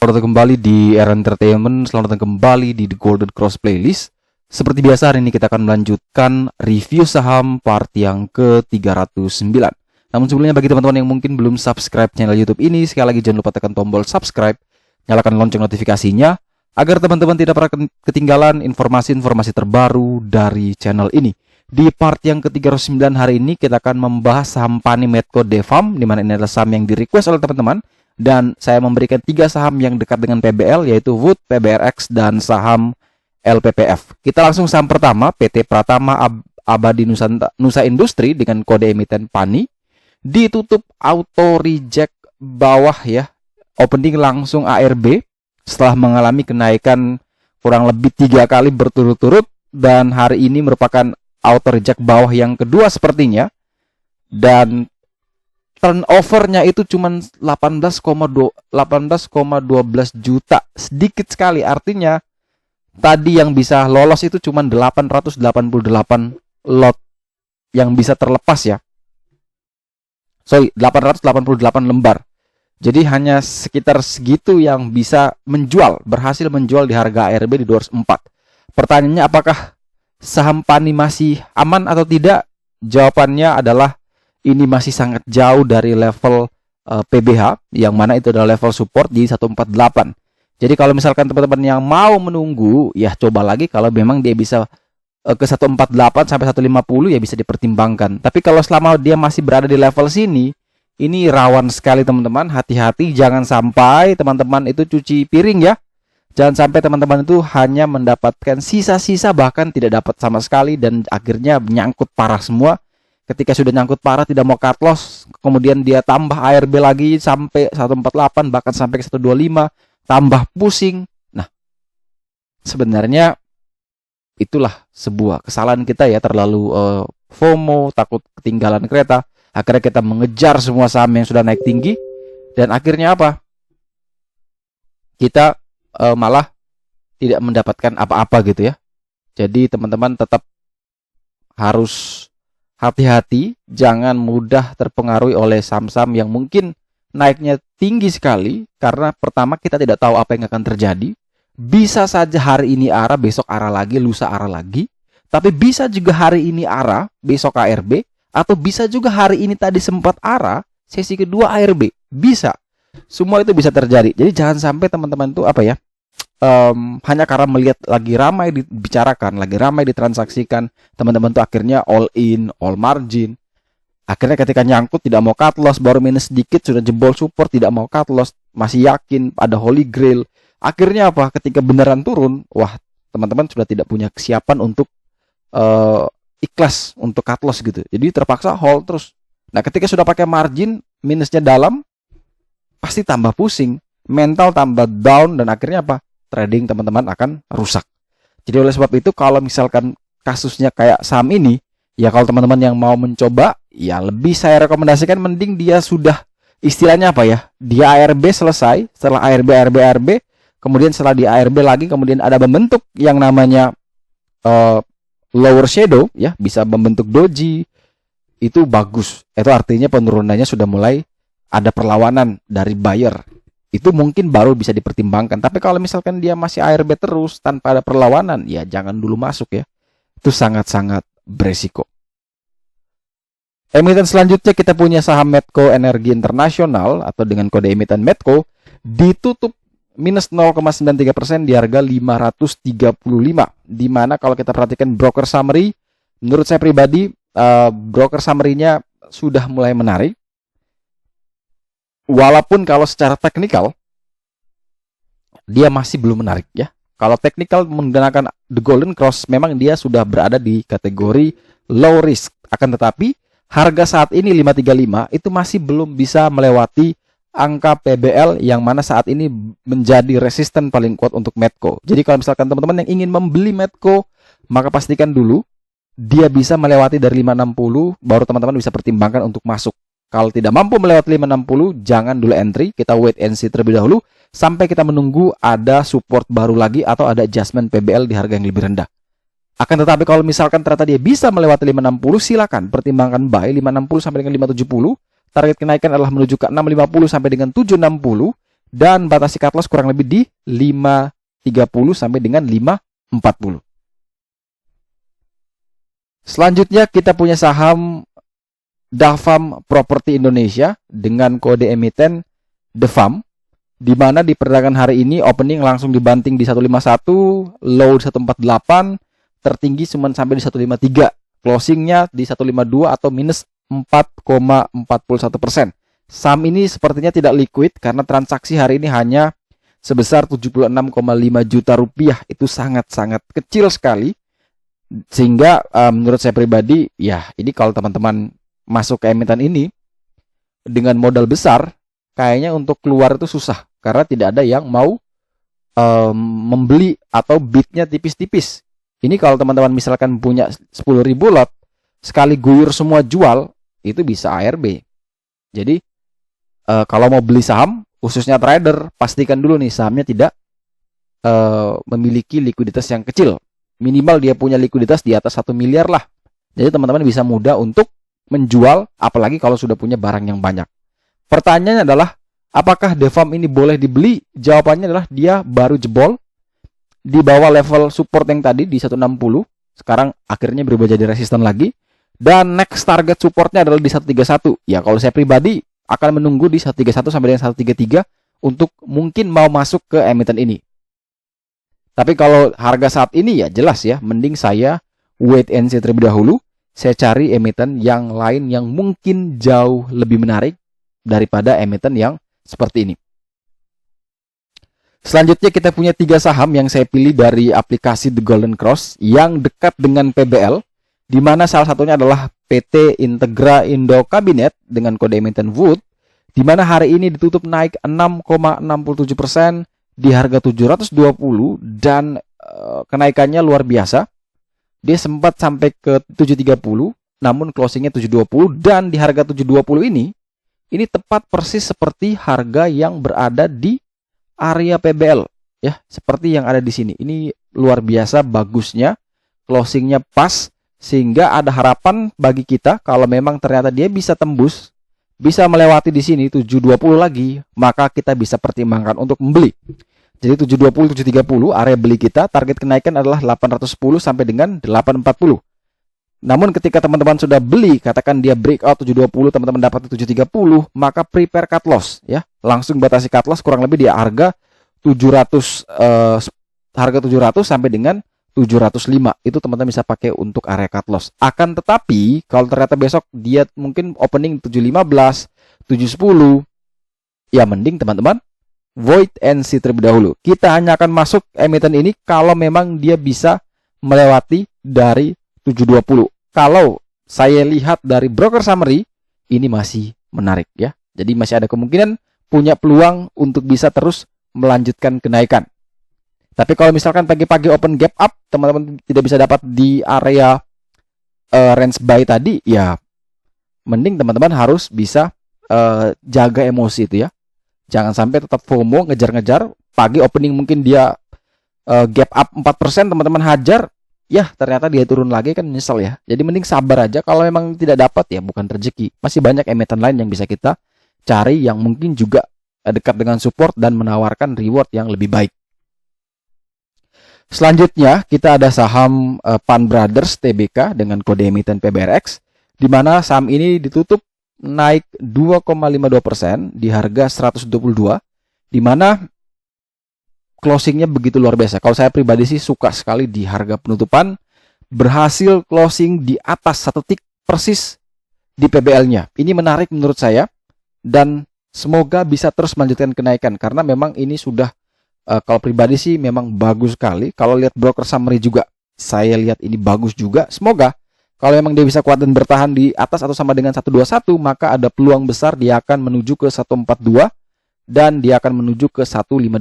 Selamat datang kembali di Era Entertainment. Selamat datang kembali di The Golden Cross Playlist. Seperti biasa, hari ini kita akan melanjutkan review saham part yang ke-309. Namun sebelumnya, bagi teman-teman yang mungkin belum subscribe channel YouTube ini, sekali lagi jangan lupa tekan tombol subscribe, nyalakan lonceng notifikasinya, agar teman-teman tidak pernah ketinggalan informasi-informasi terbaru dari channel ini. Di part yang ke-309 hari ini, kita akan membahas saham Pani Medco Devam, di mana ini adalah saham yang di-request oleh teman-teman. Dan saya memberikan 3 saham yang dekat dengan PBL, yaitu Wood, PBRX, dan saham LPPF. Kita langsung saham pertama, PT Pratama Abadi Nusa Industri dengan kode emiten PANI. Ditutup auto reject bawah ya, opening langsung ARB setelah mengalami kenaikan kurang lebih 3 kali berturut-turut. Dan hari ini merupakan auto reject bawah yang kedua sepertinya. Dan turnovernya itu cuma 18,12 juta, sedikit sekali. Artinya tadi yang bisa lolos itu cuma 888 lot yang bisa terlepas ya. 888 lembar. Jadi hanya sekitar segitu yang bisa berhasil menjual di harga ARB di 204. Pertanyaannya, apakah saham Pani masih aman atau tidak? Jawabannya adalah ini masih sangat jauh dari level PBH, yang mana itu adalah level support di 148. Jadi kalau misalkan teman-teman yang mau menunggu, ya coba lagi. Kalau memang dia bisa ke 148 sampai 150, ya bisa dipertimbangkan. Tapi kalau selama dia masih berada di level sini, ini rawan sekali teman-teman. Hati-hati, jangan sampai teman-teman itu cuci piring ya. Jangan sampai teman-teman itu hanya mendapatkan sisa-sisa, bahkan tidak dapat sama sekali, dan akhirnya nyangkut parah semua. Ketika sudah nyangkut parah, tidak mau cut loss, kemudian dia tambah ARB lagi sampai 148, bahkan sampai ke 125, tambah pusing. Nah, sebenarnya itulah sebuah kesalahan kita ya, terlalu FOMO, takut ketinggalan kereta. Akhirnya kita mengejar semua saham yang sudah naik tinggi, dan akhirnya apa? Kita malah tidak mendapatkan apa-apa gitu ya. Jadi teman-teman tetap harus hati-hati, jangan mudah terpengaruhi oleh saham-saham yang mungkin naiknya tinggi sekali, karena pertama kita tidak tahu apa yang akan terjadi. Bisa saja hari ini arah, besok arah lagi, lusa arah lagi. Tapi bisa juga hari ini arah, besok ARB, atau bisa juga hari ini tadi sempat arah, sesi kedua ARB. Bisa. Semua itu bisa terjadi. Jadi jangan sampai teman-teman itu hanya karena melihat lagi ramai dibicarakan, lagi ramai ditransaksikan, teman-teman tuh akhirnya all in, all margin. Akhirnya ketika nyangkut tidak mau cut loss, baru minus sedikit sudah jebol support, tidak mau cut loss, masih yakin ada holy grail. Akhirnya apa? Ketika beneran turun, wah, teman-teman sudah tidak punya kesiapan untuk ikhlas untuk cut loss gitu. Jadi terpaksa hold terus. Nah, ketika sudah pakai margin, minusnya dalam, pasti tambah pusing, mental tambah down, dan akhirnya apa? Trading teman-teman akan rusak. Jadi oleh sebab itu, kalau misalkan kasusnya kayak saham ini, ya kalau teman-teman yang mau mencoba, ya lebih saya rekomendasikan mending dia sudah, istilahnya apa ya, dia ARB selesai, setelah ARB, kemudian setelah di ARB lagi, kemudian ada membentuk yang namanya lower shadow, ya bisa membentuk doji, itu bagus. Itu artinya penurunannya sudah mulai ada perlawanan dari buyer. Itu mungkin baru bisa dipertimbangkan. Tapi kalau misalkan dia masih ARB terus tanpa ada perlawanan, ya jangan dulu masuk ya. Itu sangat-sangat beresiko. Emiten selanjutnya kita punya saham Medco Energi Internasional atau dengan kode emiten Medco, ditutup minus 0,93% di harga 535. Dimana kalau kita perhatikan broker summary, menurut saya pribadi broker summary-nya sudah mulai menarik. Walaupun kalau secara teknikal dia masih belum menarik ya. Kalau teknikal menggunakan The Golden Cross, memang dia sudah berada di kategori low risk. Akan tetapi harga saat ini 535 itu masih belum bisa melewati angka PBL yang mana saat ini menjadi resisten paling kuat untuk Medco. Jadi kalau misalkan teman-teman yang ingin membeli Medco, maka pastikan dulu dia bisa melewati dari 560, baru teman-teman bisa pertimbangkan untuk masuk. Kalau tidak mampu melewati 560, jangan dulu entry, kita wait and see terlebih dahulu sampai kita menunggu ada support baru lagi atau ada adjustment PBL di harga yang lebih rendah. Akan tetapi kalau misalkan ternyata dia bisa melewati 560, silakan pertimbangkan buy 560 sampai dengan 570. Target kenaikan adalah menuju ke 650 sampai dengan 760. dan batasi cut loss kurang lebih di 5.30 sampai dengan 5.40. Selanjutnya kita punya saham Dafam Property Indonesia dengan kode emiten DEFAM, di mana di perdagangan hari ini opening langsung dibanting di 151, low di 148, tertinggi cuma sampai di 153, closingnya di 152 atau minus 4,41%. Saham ini sepertinya tidak liquid karena transaksi hari ini hanya sebesar 76,5 juta rupiah. Itu sangat-sangat kecil sekali, sehingga menurut saya pribadi, ya ini kalau teman-teman masuk ke emiten ini dengan modal besar, kayaknya untuk keluar itu susah karena tidak ada yang mau membeli atau bidnya tipis-tipis. Ini kalau teman-teman misalkan punya 10.000 lot, sekali guyur semua jual, itu bisa ARB. Jadi kalau mau beli saham, khususnya trader, pastikan dulu nih sahamnya tidak memiliki likuiditas yang kecil. Minimal dia punya likuiditas di atas 1 miliar lah. Jadi teman-teman bisa mudah untuk menjual, apalagi kalau sudah punya barang yang banyak. Pertanyaannya adalah, apakah DEFAM ini boleh dibeli? Jawabannya adalah dia baru jebol di bawah level support yang tadi di 160. Sekarang akhirnya berubah jadi resisten lagi. Dan next target supportnya adalah di 131. Ya kalau saya pribadi akan menunggu di 131 sampai dengan 133 untuk mungkin mau masuk ke emiten ini. Tapi kalau harga saat ini ya jelas ya, mending saya wait and see terlebih dahulu. Saya cari emiten yang lain yang mungkin jauh lebih menarik daripada emiten yang seperti ini. Selanjutnya kita punya 3 saham yang saya pilih dari aplikasi The Golden Cross yang dekat dengan PBL, di mana salah satunya adalah PT Integra Indo Kabinet dengan kode emiten Wood, di mana hari ini ditutup naik 6,67% di harga 720 dan kenaikannya luar biasa. Dia sempat sampai ke 730, namun closingnya 720, dan di harga 720 ini tepat persis seperti harga yang berada di area PBL ya, seperti yang ada di sini. Ini luar biasa bagusnya, closingnya pas, sehingga ada harapan bagi kita kalau memang ternyata dia bisa tembus, bisa melewati di sini 720 lagi, maka kita bisa pertimbangkan untuk membeli. Jadi 720 730 area beli kita, target kenaikan adalah 810 sampai dengan 840. Namun ketika teman-teman sudah beli, katakan dia breakout 720, teman-teman dapat 730, maka prepare cut loss ya. Langsung batasi cut loss kurang lebih di harga 700 harga 700 sampai dengan 705. Itu teman-teman bisa pakai untuk area cut loss. Akan tetapi kalau ternyata besok dia mungkin opening 715, 710, ya mending teman-teman void and see terlebih dahulu. Kita hanya akan masuk emiten ini kalau memang dia bisa melewati dari 720. Kalau saya lihat dari broker summary, ini masih menarik ya. Jadi masih ada kemungkinan punya peluang untuk bisa terus melanjutkan kenaikan. Tapi kalau misalkan pagi-pagi open gap up, teman-teman tidak bisa dapat di area range buy tadi, ya mending teman-teman harus bisa jaga emosi itu ya. Jangan sampai tetap FOMO, ngejar-ngejar. Pagi opening mungkin dia gap up 4%, teman-teman hajar. Ya, ternyata dia turun lagi, kan nyesel ya. Jadi mending sabar aja. Kalau memang tidak dapat, ya bukan rezeki. Masih banyak emiten lain yang bisa kita cari yang mungkin juga dekat dengan support dan menawarkan reward yang lebih baik. Selanjutnya, kita ada saham Pan Brothers Tbk dengan kode emiten PBRX, di mana saham ini ditutup naik 2,52% di harga 122, di mana closingnya begitu luar biasa. Kalau saya pribadi sih suka sekali di harga penutupan, berhasil closing di atas 1 tick persis di PBL-nya. Ini menarik menurut saya, dan semoga bisa terus melanjutkan kenaikan, karena memang ini sudah, kalau pribadi sih memang bagus sekali. Kalau lihat broker summary juga, saya lihat ini bagus juga. Semoga kalau memang dia bisa kuat dan bertahan di atas atau sama dengan 121, maka ada peluang besar dia akan menuju ke 142 dan dia akan menuju ke 158.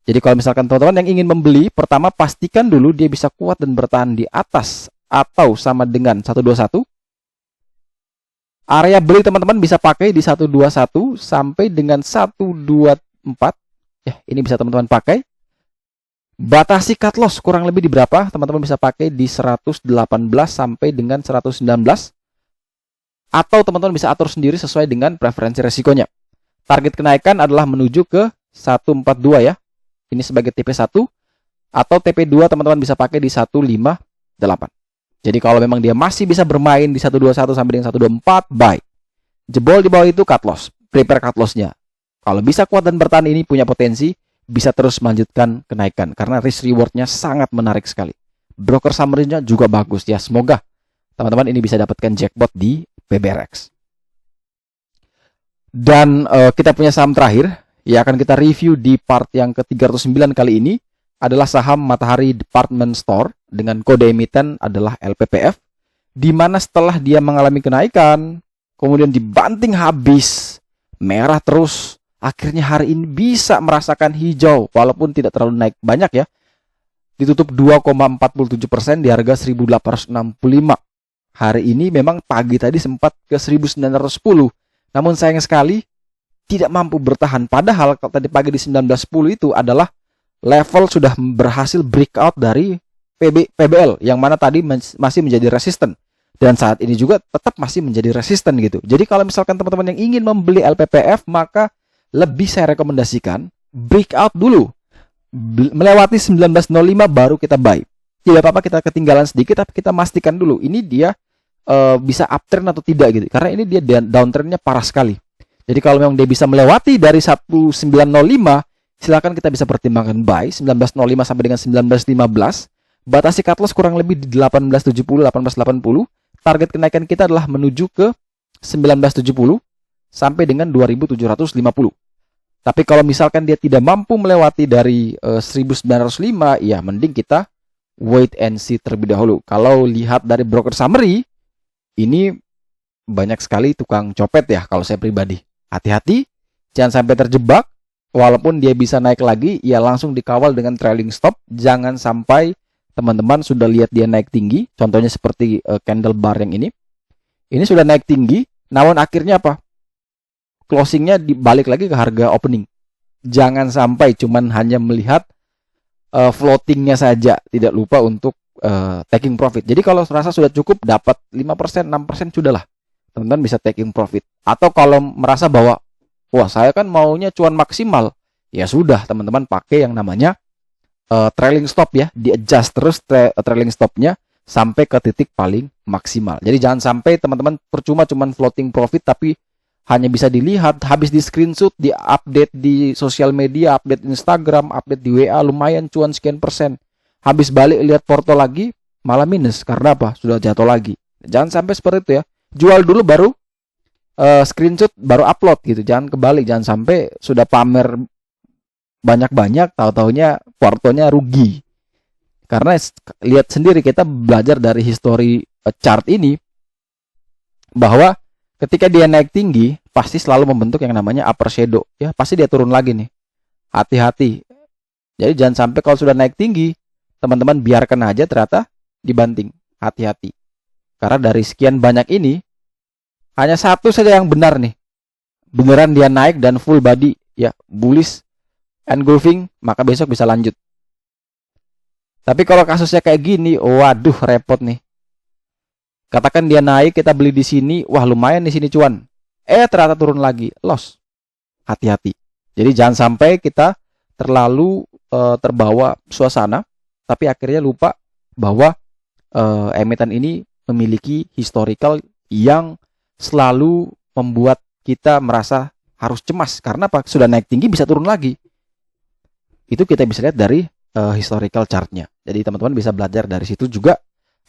Jadi kalau misalkan teman-teman yang ingin membeli, pertama pastikan dulu dia bisa kuat dan bertahan di atas atau sama dengan 121. Area beli teman-teman bisa pakai di 121 sampai dengan 124. Ya, ini bisa teman-teman pakai. Batasi cut loss kurang lebih di berapa? Teman-teman bisa pakai di 118 sampai dengan 119. Atau teman-teman bisa atur sendiri sesuai dengan preferensi resikonya. Target kenaikan adalah menuju ke 142 ya. Ini sebagai TP1 atau TP2 teman-teman bisa pakai di 158. Jadi kalau memang dia masih bisa bermain di 121 sampai dengan 124, buy. Jebol di bawah itu cut loss, prepare cut loss-nya. Kalau bisa kuat dan bertahan ini punya potensi bisa terus melanjutkan kenaikan karena risk reward-nya sangat menarik sekali. Broker summary-nya juga bagus ya. Semoga teman-teman ini bisa dapatkan jackpot di PBRX. Dan kita punya saham terakhir yang akan kita review di part yang ke-309 kali ini adalah saham Matahari Department Store dengan kode emiten adalah LPPF, di mana setelah dia mengalami kenaikan, kemudian dibanting habis, merah terus, akhirnya hari ini bisa merasakan hijau walaupun tidak terlalu naik banyak ya. Ditutup 2,47% di harga 1.865. Hari ini memang pagi tadi sempat ke 1.910. Namun sayang sekali tidak mampu bertahan. Padahal kalau tadi pagi di 1910 itu adalah level sudah berhasil breakout dari PBL yang mana tadi masih menjadi resisten. Dan saat ini juga tetap masih menjadi resisten gitu. Jadi kalau misalkan teman-teman yang ingin membeli LPPF, maka lebih saya rekomendasikan breakout dulu. Melewati 1905 baru kita buy. Tidak apa-apa kita ketinggalan sedikit, tapi kita pastikan dulu ini dia bisa uptrend atau tidak gitu. Karena ini dia downtrendnya parah sekali. Jadi kalau memang dia bisa melewati dari 1905, silakan kita bisa pertimbangkan buy 1905 sampai dengan 1915. Batasi cut loss kurang lebih di 1870, 1880. Target kenaikan kita adalah menuju ke 1970 sampai dengan 2750. Tapi kalau misalkan dia tidak mampu melewati dari 1905, ya mending kita wait and see terlebih dahulu. Kalau lihat dari broker summary, ini banyak sekali tukang copet ya kalau saya pribadi. Hati-hati, jangan sampai terjebak. Walaupun dia bisa naik lagi, ya langsung dikawal dengan trailing stop. Jangan sampai teman-teman sudah lihat dia naik tinggi. Contohnya seperti candle bar yang ini. Ini sudah naik tinggi, namun akhirnya apa? Closingnya dibalik lagi ke harga opening. Jangan sampai cuman hanya melihat floatingnya saja, tidak lupa untuk taking profit. Jadi kalau merasa sudah cukup dapat 5%, 6% sudahlah. Teman-teman bisa taking profit. Atau kalau merasa bahwa wah saya kan maunya cuan maksimal, ya sudah teman-teman pakai yang namanya trailing stop ya, di adjust terus trailing stopnya sampai ke titik paling maksimal. Jadi jangan sampai teman-teman percuma cuman floating profit tapi hanya bisa dilihat, habis di screenshot, di update di sosial media, update Instagram, update di WA, lumayan cuan sekian persen. Habis balik lihat porto lagi, malah minus. Karena apa? Sudah jatuh lagi. Jangan sampai seperti itu ya. Jual dulu baru screenshot, baru upload gitu. Jangan kebalik, jangan sampai sudah pamer banyak-banyak, tahu-taunya portonya rugi. Karena lihat sendiri, kita belajar dari history chart ini, bahwa ketika dia naik tinggi, pasti selalu membentuk yang namanya upper shadow. Ya, pasti dia turun lagi nih. Hati-hati. Jadi jangan sampai kalau sudah naik tinggi, teman-teman biarkan aja ternyata dibanting. Hati-hati. Karena dari sekian banyak ini, hanya satu saja yang benar nih. Beneran dia naik dan full body. Ya, bullish, engulfing, maka besok bisa lanjut. Tapi kalau kasusnya kayak gini, waduh repot nih. Katakan dia naik, kita beli di sini, wah lumayan di sini cuan. Ternyata turun lagi, loss. Hati-hati. Jadi jangan sampai kita terlalu terbawa suasana, tapi akhirnya lupa bahwa emiten ini memiliki historical yang selalu membuat kita merasa harus cemas. Karena apa? Sudah naik tinggi bisa turun lagi. Itu kita bisa lihat dari historical chartnya. Jadi teman-teman bisa belajar dari situ juga,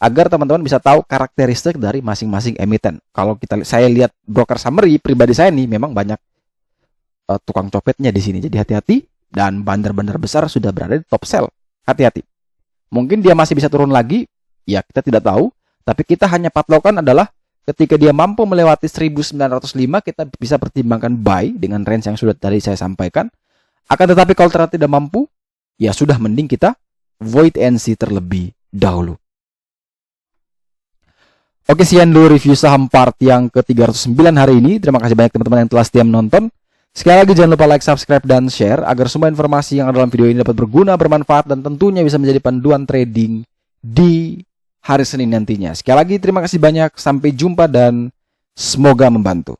agar teman-teman bisa tahu karakteristik dari masing-masing emiten. Kalau saya lihat broker summary pribadi saya nih, memang banyak tukang copetnya di sini. Jadi hati-hati, dan bandar-bandar besar sudah berada di top sell. Hati-hati. Mungkin dia masih bisa turun lagi, ya kita tidak tahu. Tapi kita hanya patlokan adalah ketika dia mampu melewati 1905, kita bisa pertimbangkan buy dengan range yang sudah tadi saya sampaikan. Akan tetapi kalau ternyata tidak mampu, ya sudah mending kita void and see terlebih dahulu. Oke, sekian dulu review saham part yang ke-309 hari ini. Terima kasih banyak teman-teman yang telah setia menonton. Sekali lagi jangan lupa like, subscribe, dan share agar semua informasi yang ada dalam video ini dapat berguna, bermanfaat, dan tentunya bisa menjadi panduan trading di hari Senin nantinya. Sekali lagi terima kasih banyak, sampai jumpa dan semoga membantu.